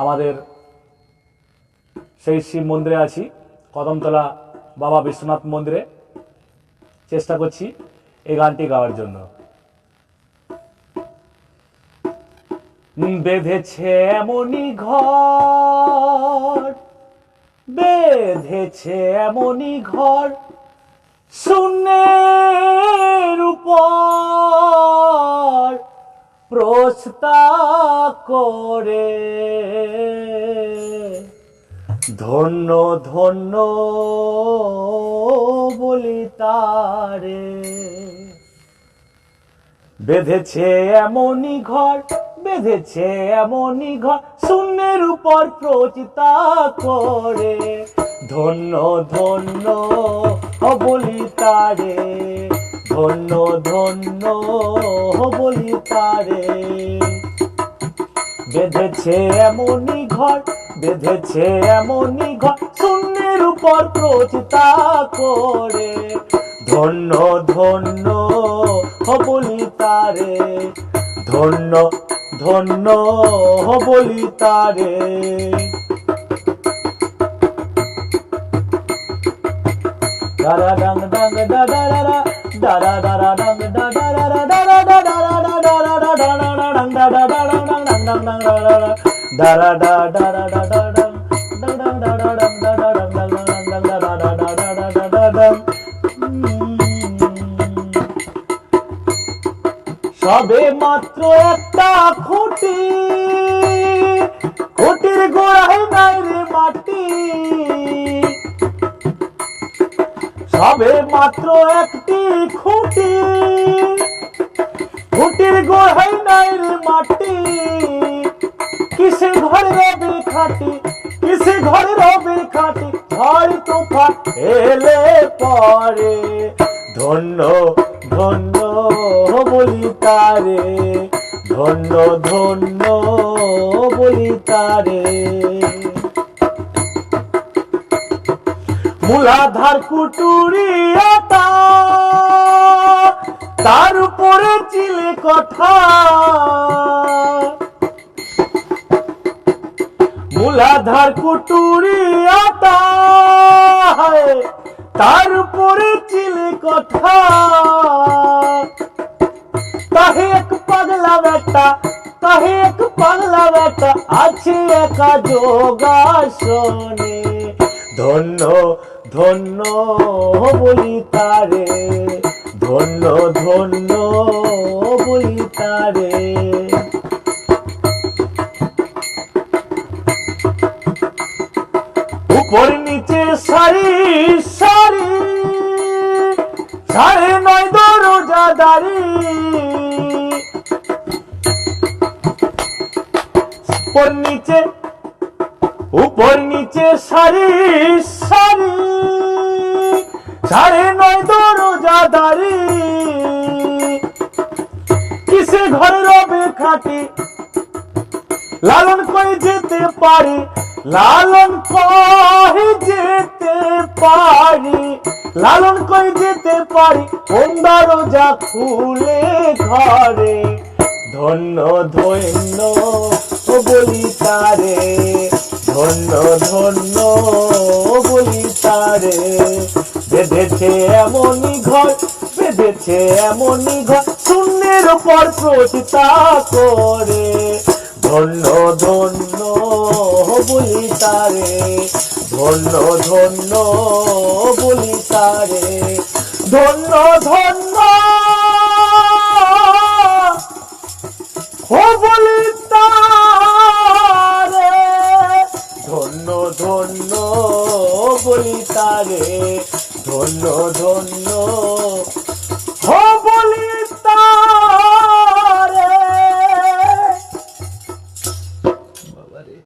আমাদের সেই শিব মন্দিরে আছি, কদমতলা বাবা বিশ্বনাথ মন্দিরে। চেষ্টা করছি এই গানটি গাওয়ার জন্য। বেঁধেছে এমনই ঘর, বেঁধেছে এমনই ঘর, শূন্যের উপর প্রস্তা করে। ধন্য ধন্য বলি তারে। বেঁধেছে এমনই ঘর, বেঁধেছে এমনই ঘর, শূন্যের উপর প্রচিতা করে। ধন্য ধন্য বলি তারে, ধন্য ধন্য বলি তারে। বেঁধেছে এমনই ঘর, বেঁধেছে এমনই ঘর, শূন্যের উপর প্রচিতা করে। ধন্য ধন্য বলি তারে, ধন্য ধন্য বলি তারে। দারা ডাং ডাং দাদা দারা দারা দারা ডাং দাদা দারা দারা দারা দারা দারা ডাং দাদা দারা ডাং ডাং ডাং দারা দারা দারা দারা ডাং ডাং দারা ডাং দারা ডাং ডাং দারা দারা দারা দারা। সবে মাত্র একটা খুঁটি, খুঁটির গোড়ায় নাই রে মাটি। সবে মাত্র একটি খুঁটি, খুঁটির গোড়ায় নাই রে মাটি। কিসে ঘরে রবে খাটি, কিসে ঘরে রবে খাটি, ঝড় তুফান এলে পরে। ধন্য ধন্য বলি তারে, ধন্য ধন্য বলি তারে। মূলাধার কুটুরি আটা, তার উপরে চিলে কথা। মূলাধার কুটুরি আটা, তার উপরে চিলে কথা। তাহে এক পাগলা বেটা, তাহে এক পাগলা বেটা, আছে একা যোগাসনে। ধন্য ধন্য বলি তারে, ধন্য ধন্য বলি তারে। উপর নিচে সারি সারি, সাড়ে নয় দরজাদারি। উপর নিচে, উপর নিচে সারি সারি, সাড়ে নয় দরজাদারি। কিসে ঘরে রবে খাটি, লালন কই যেতে পারি, লালন কই যেতে পারি, লালন কই যেতে পারি, কোন দরজা খুলে ঘরে। ধন্য ধন্য বলি তারে, ধন্য ধন্য বলি তারে। বেঁধেছে এমনই ঘর, বেঁধেছে এমনই ঘর, শূন্যের উপর প্রচিতা করে। ধন্য ধন্য বলি তারে, ধন্য ধন্য বলি তারে। ধন্য ধন্য বলি তারে, ধন্য ধন্য বলি তারে, ধন্য ধন্য